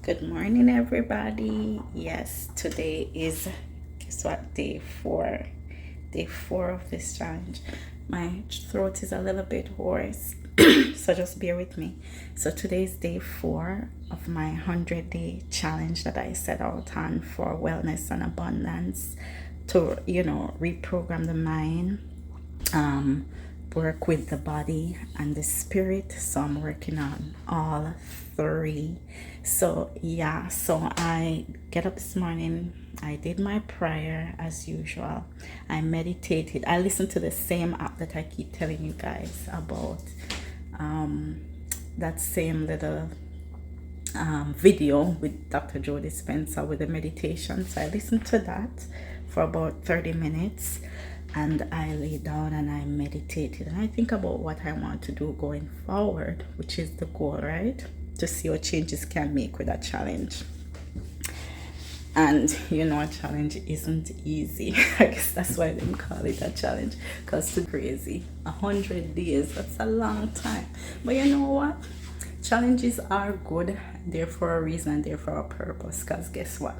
Good morning, everybody. Yes, today is, guess what, day four of this challenge. My throat is a little bit hoarse, so just bear with me. So today is day 4 of my 100-day challenge that I set out on for wellness and abundance to, reprogram the mind, work with the body and the spirit. So I'm working on all 3. So yeah, so I get up this morning, I did my prayer as usual, I meditated, I listened to the same app that I keep telling you guys about, that same little video with Dr. Joe Dispenza with the meditation. So I listened to that for about 30 minutes and I lay down and I meditated and I think about what I want to do going forward, which is the goal, right? To see what changes can make with a challenge. And a challenge isn't easy. I guess that's why they call it a challenge, because it's crazy. 100 days, that's a long time. But you know what? Challenges are good. They're for a reason, they're for a purpose. Because guess what?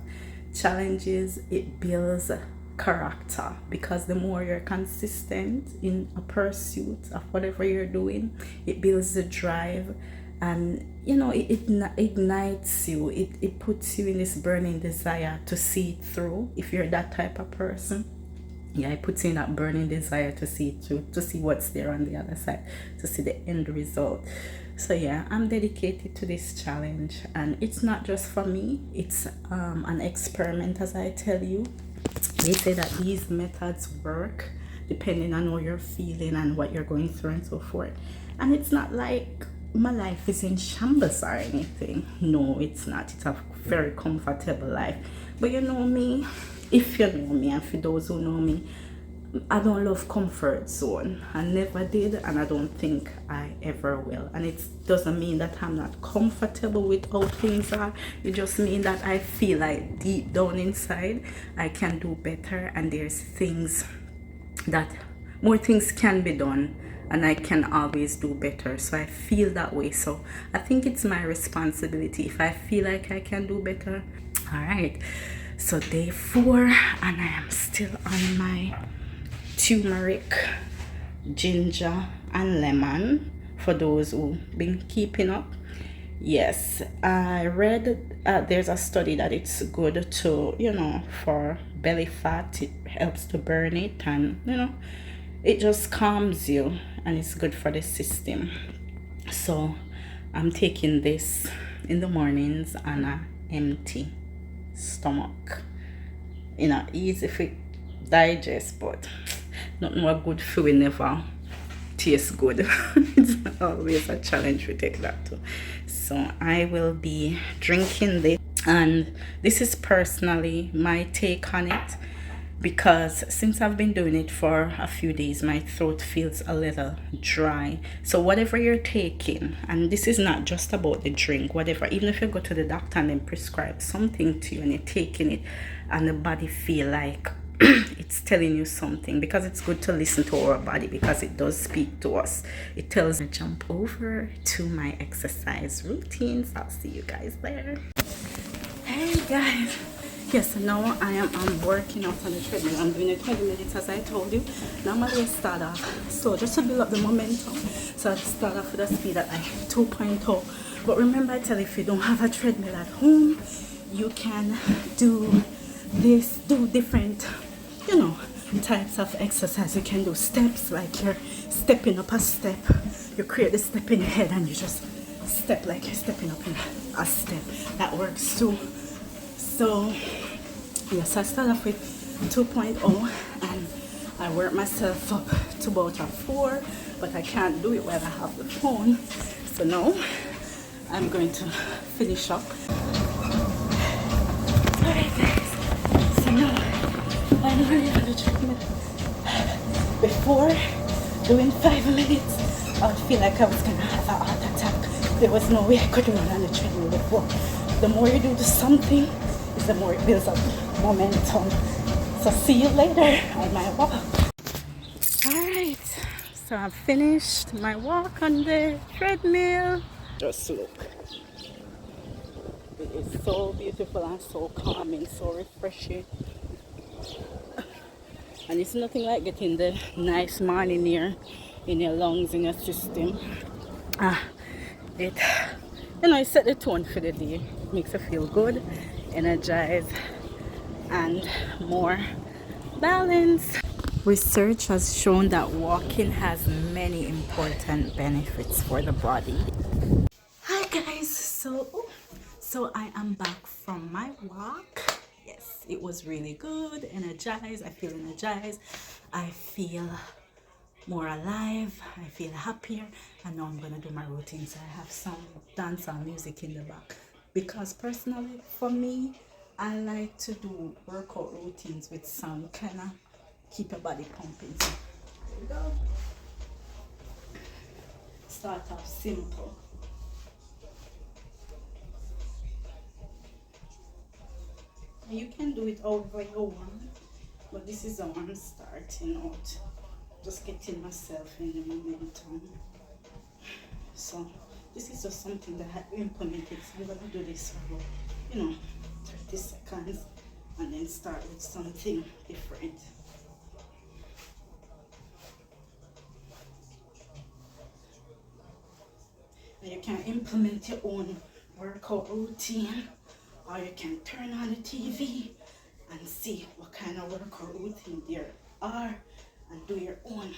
Challenges, it builds character, because the more you're consistent in a pursuit of whatever you're doing, it builds the drive, and it ignites you, it puts you in this burning desire to see it through. If you're that type of person, yeah, it puts you in that burning desire to see it through, to see what's there on the other side, to see the end result. So yeah, I'm dedicated to this challenge, and it's not just for me, it's an experiment, as I tell you. They say that these methods work depending on how you're feeling and what you're going through and so forth. And it's not like my life is in shambles or anything. No, it's not. It's a very comfortable life. But you know me, if you know me, and for those who know me, I don't love comfort zone. I never did, and I don't think I ever will. And it doesn't mean that I'm not comfortable with how things are. It just means that I feel like deep down inside I can do better, and there's things that more things can be done, and I can always do better. So I feel that way. So I think it's my responsibility. If I feel like I can do better, all right. So day 4, and I am still on my turmeric, ginger and lemon, for those who been keeping up. Yes, I read there's a study that it's good to for belly fat. It helps to burn it, and it just calms you, and it's good for the system. So I'm taking this in the mornings on a empty stomach. Easy for digest, but not more good food never tastes good. It's always a challenge to take that too. So I will be drinking this, and this is personally my take on it, because since I've been doing it for a few days, my throat feels a little dry. So whatever you're taking, and this is not just about the drink, whatever, even if you go to the doctor and then prescribe something to you and you're taking it and the body feel like it's telling you something, because it's good to listen to our body, because it does speak to us. It tells me. Jump over to my exercise routines. I'll see you guys there. Hey guys, yes, now I'm working out on the treadmill. I'm doing it 20 minutes, as I told you. Normally I start off so just to build up the momentum, so I start off with a speed at like 2.0. But remember, I tell you, if you don't have a treadmill at home, you can do different types of exercise. You can do steps, like you're stepping up a step. You create the step in your head and you just step like you're stepping up in a step. That works too. So yes, I start off with 2.0 and I work myself up to about a 4, but I can't do it while I have the phone. So now I'm going to finish up. Alright guys, so now I'm really on the treadmill. Before doing 5 minutes, I would feel like I was gonna have a heart attack. There was no way I could run on the treadmill before. The more you do something, is the more it builds up momentum. So see you later on my walk. Alright, so I've finished my walk on the treadmill. Just look. so beautiful and so calming, so refreshing. And it's nothing like getting the nice morning air in your lungs, in your system. Ah, it, it set the tone for the day. Makes you feel good, energized, and more balanced. Research has shown that walking has many important benefits for the body. Hi guys, so I am back from my walk. Yes, it was really good, energized. I feel energized. I feel more alive. I feel happier. And now I'm gonna do my routine. So I have some dancehall music in the back because personally for me, I like to do workout routines with some kind of keep your body pumping. So here we go. Start off simple. You can do it however you want, but this is how I'm starting out. Just getting myself in the momentum. So this is just something that I implemented. So I'm gonna do this for 30 seconds and then start with something different. And you can implement your own workout routine, or you can turn on the TV and see what kind of workout routine there are and do your own.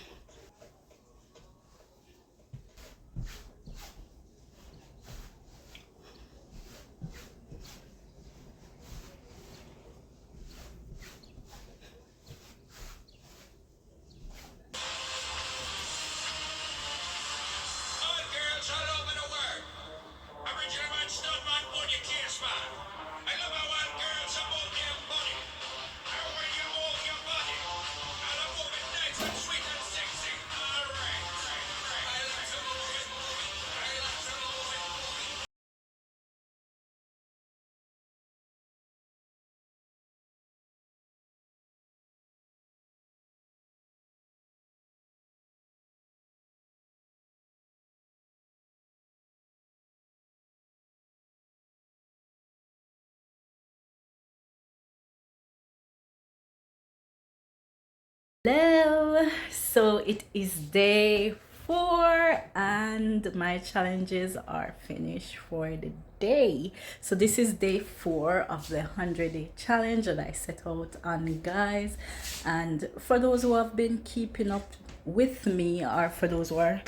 Hello, so it is day 4 and my challenges are finished for the day. So this is day 4 of the 100-day challenge that I set out on, guys. And for those who have been keeping up with me, or for those who are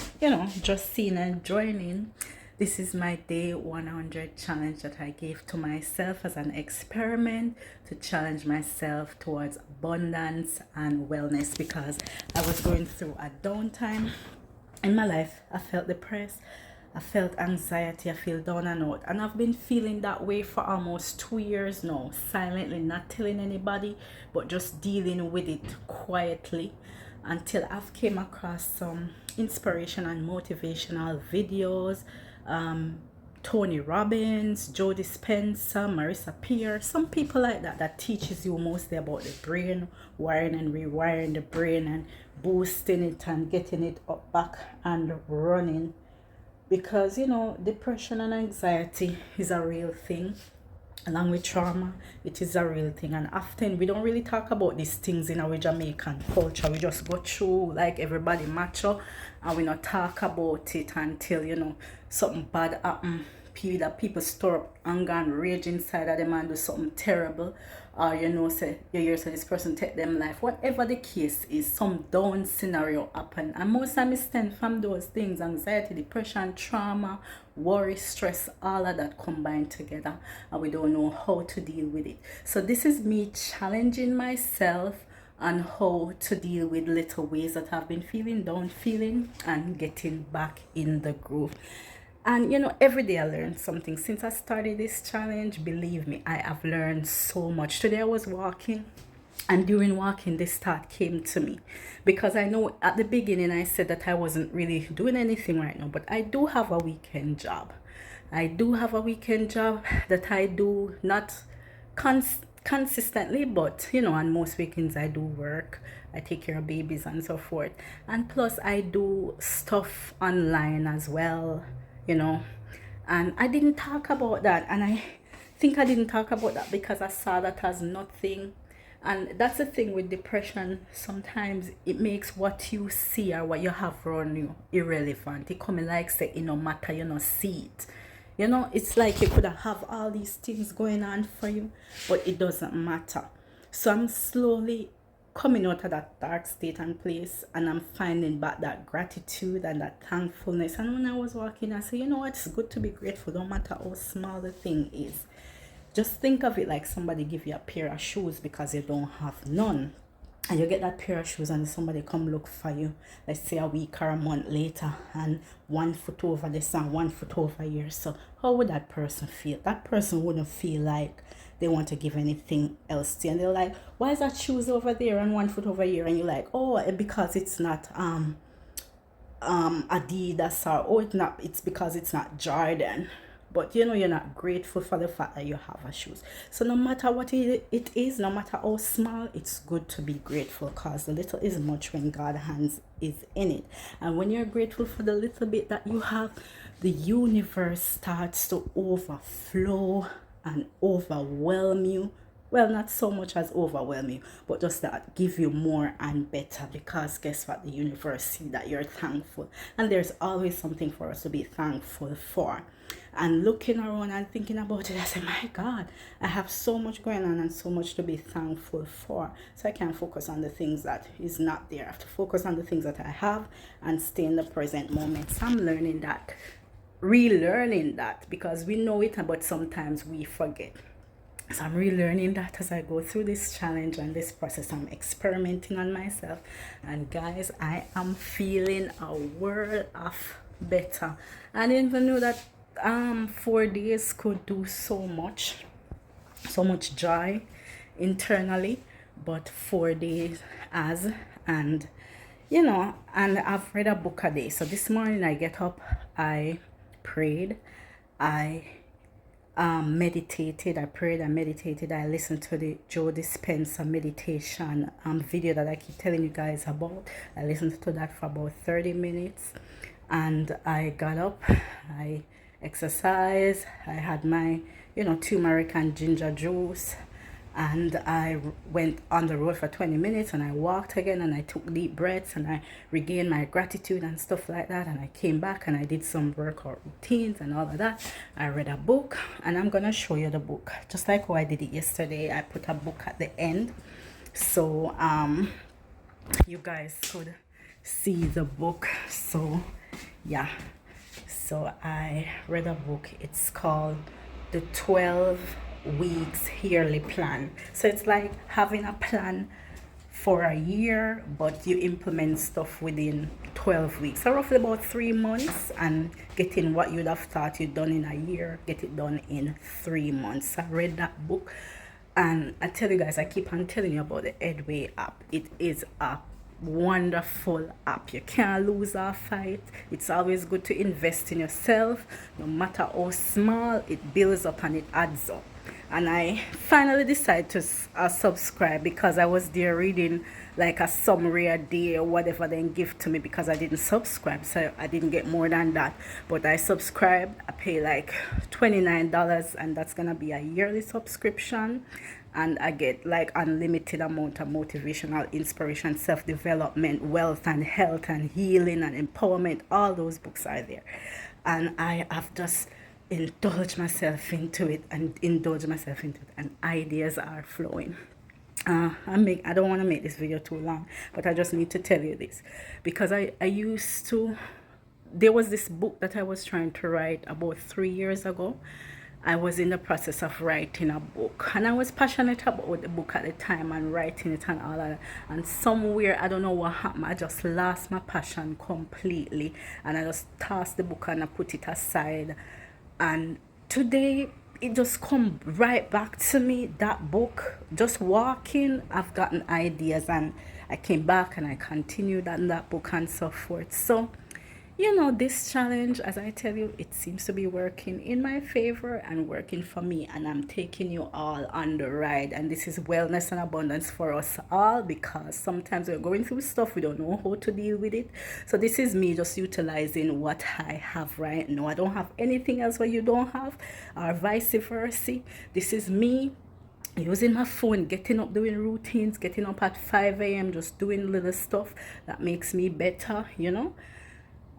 just seeing and joining, this is my day 100 challenge that I gave to myself as an experiment to challenge myself towards abundance and wellness, because I was going through a downtime in my life. I felt depressed, I felt anxiety, I feel down and out, and I've been feeling that way for almost 2 years now, silently, not telling anybody, but just dealing with it quietly, until I've came across some inspiration and motivational videos. Tony Robbins, Joe Dispenza, Marissa Peer, some people like that teaches you mostly about the brain, wiring and rewiring the brain and boosting it and getting it up back and running. Because depression and anxiety is a real thing, along with trauma. It is a real thing, and often we don't really talk about these things in our Jamaican culture. We just go through like everybody macho, and we not talk about it until something bad happen. That people store up anger and rage inside of them and do something terrible, or say you hear say this person take them life. Whatever the case is, some down scenario happen, and most time it stem from those things: anxiety, depression, trauma, worry, stress, all of that combined together, and we don't know how to deal with it. So this is me challenging myself on how to deal with little ways that I've been feeling down, and getting back in the groove. And every day I learn something. Since I started this challenge, believe me, I have learned so much. Today I was walking, and during walking this thought came to me, because I know at the beginning I said that I wasn't really doing anything right now, but I do have a weekend job. That I do not consistently, but on most weekends I do work. I take care of babies and so forth, and plus I do stuff online as well. And I didn't talk about that, and I think I didn't talk about that because I saw that as nothing. And that's the thing with depression. Sometimes it makes what you see or what you have around you irrelevant. It come like say, it no matter, you know, see it. You know, it's like you could have all these things going on for you, but it doesn't matter. So I'm slowly coming out of that dark state and place, and I'm finding back that gratitude and that thankfulness. And when I was walking, I said, you know what, it's good to be grateful no matter how small the thing is. Just think of it like somebody give you a pair of shoes because you don't have none, and you get that pair of shoes and somebody come look for you, let's say a week or a month later, and 1 foot over this and 1 foot over here. So how would that person feel? That person wouldn't feel like they want to give anything else to you. And they're like, why is that shoes over there and 1 foot over here? And you're like, oh, because it's not Adidas, or oh, it's because it's not Jordan. But you know, you're not grateful for the fact that you have a shoes. So no matter what it is, no matter how small, it's good to be grateful, because the little is much when God's hands is in it. And when you're grateful for the little bit that you have, the universe starts to overflow and overwhelm you. Well, not so much as overwhelm you, but just that give you more and better, because guess what, the universe see that you're thankful, and there's always something for us to be thankful for. And looking around and thinking about it, I say, my God, I have so much going on and so much to be thankful for. So I can't focus on the things that is not there. I have to focus on the things that I have and stay in the present moment. So I'm learning that, relearning that, because we know it, but sometimes we forget. So I'm relearning that as I go through this challenge and this process. I'm experimenting on myself. And guys, I am feeling a world of better. I didn't even know that 4 days could do so much joy internally. But 4 days and you know, and I've read a book a day. So this morning I get up, I prayed, I meditated, I prayed, I meditated, I listened to the Joe Dispenza meditation video that I keep telling you guys about. I listened to that for about 30 minutes, and I got up, I exercised, I had my, you know, turmeric and ginger juice, and I went on the road for 20 minutes, and I walked again, and I took deep breaths, and I regained my gratitude and stuff like that. And I came back and I did some workout routines and all of that. I read a book, and I'm gonna show you the book just like how I did it yesterday. I put a book at the end, so you guys could see the book. So yeah, so I read a book. It's called The 12 Weeks Yearly Plan. So it's like having a plan for a year, but you implement stuff within 12 weeks. So roughly about 3 months, and getting what you'd have thought you'd done in a year, get it done in 3 months. I read that book, and I tell you guys, I keep on telling you about the Headway app. It is a wonderful app. You can't lose our fight. It's always good to invest in yourself, no matter how small. It builds up and it adds up. And I finally decided to subscribe, because I was there reading like a summary a day or whatever they give to me, because I didn't subscribe, so I didn't get more than that. But I subscribed. I pay like $29, and that's gonna be a yearly subscription, and I get like unlimited amount of motivational, inspiration, self-development, wealth and health and healing and empowerment. All those books are there, and I have just indulge myself into it, and ideas are flowing. I don't want to make this video too long, but I just need to tell you this, because I used to, there was this book that I was trying to write about 3 years ago. I was in the process of writing a book, and I was passionate about the book at the time and writing it and all that. And somewhere, I don't know what happened, I just lost my passion completely, and I just tossed the book and I put it aside. And today it just come right back to me, that book. Just walking, I've gotten ideas, and I came back and I continued on that book and so forth. So you know, this challenge, as I tell you, it seems to be working in my favor and working for me, and I'm taking you all on the ride. And this is wellness and abundance for us all, because sometimes we're going through stuff, we don't know how to deal with it. So this is me just utilizing what I have right now. I don't have anything else what you don't have, or vice versa. This is me using my phone, getting up, doing routines, getting up at 5 a.m, just doing little stuff that makes me better, you know.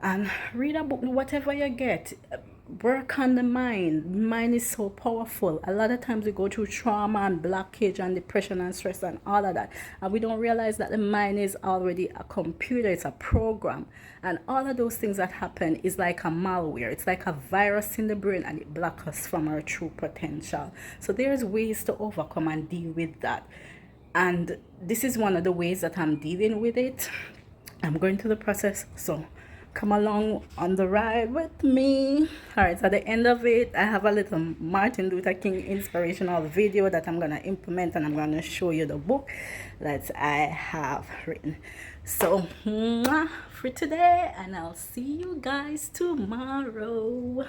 And read a book, whatever you get. Work on the mind is so powerful. A lot of times we go through trauma and blockage and depression and stress and all of that, and we don't realize that the mind is already a computer, it's a program, and all of those things that happen is like a malware, it's like a virus in the brain, and it blocks us from our true potential. So there's ways to overcome and deal with that, and this is one of the ways that I'm dealing with it. I'm going through the process, so come along on the ride with me. All right, so at the end of it, I have a little Martin Luther King inspirational video that I'm gonna implement, and I'm gonna show you the book that I have written. So for today, and I'll see you guys tomorrow.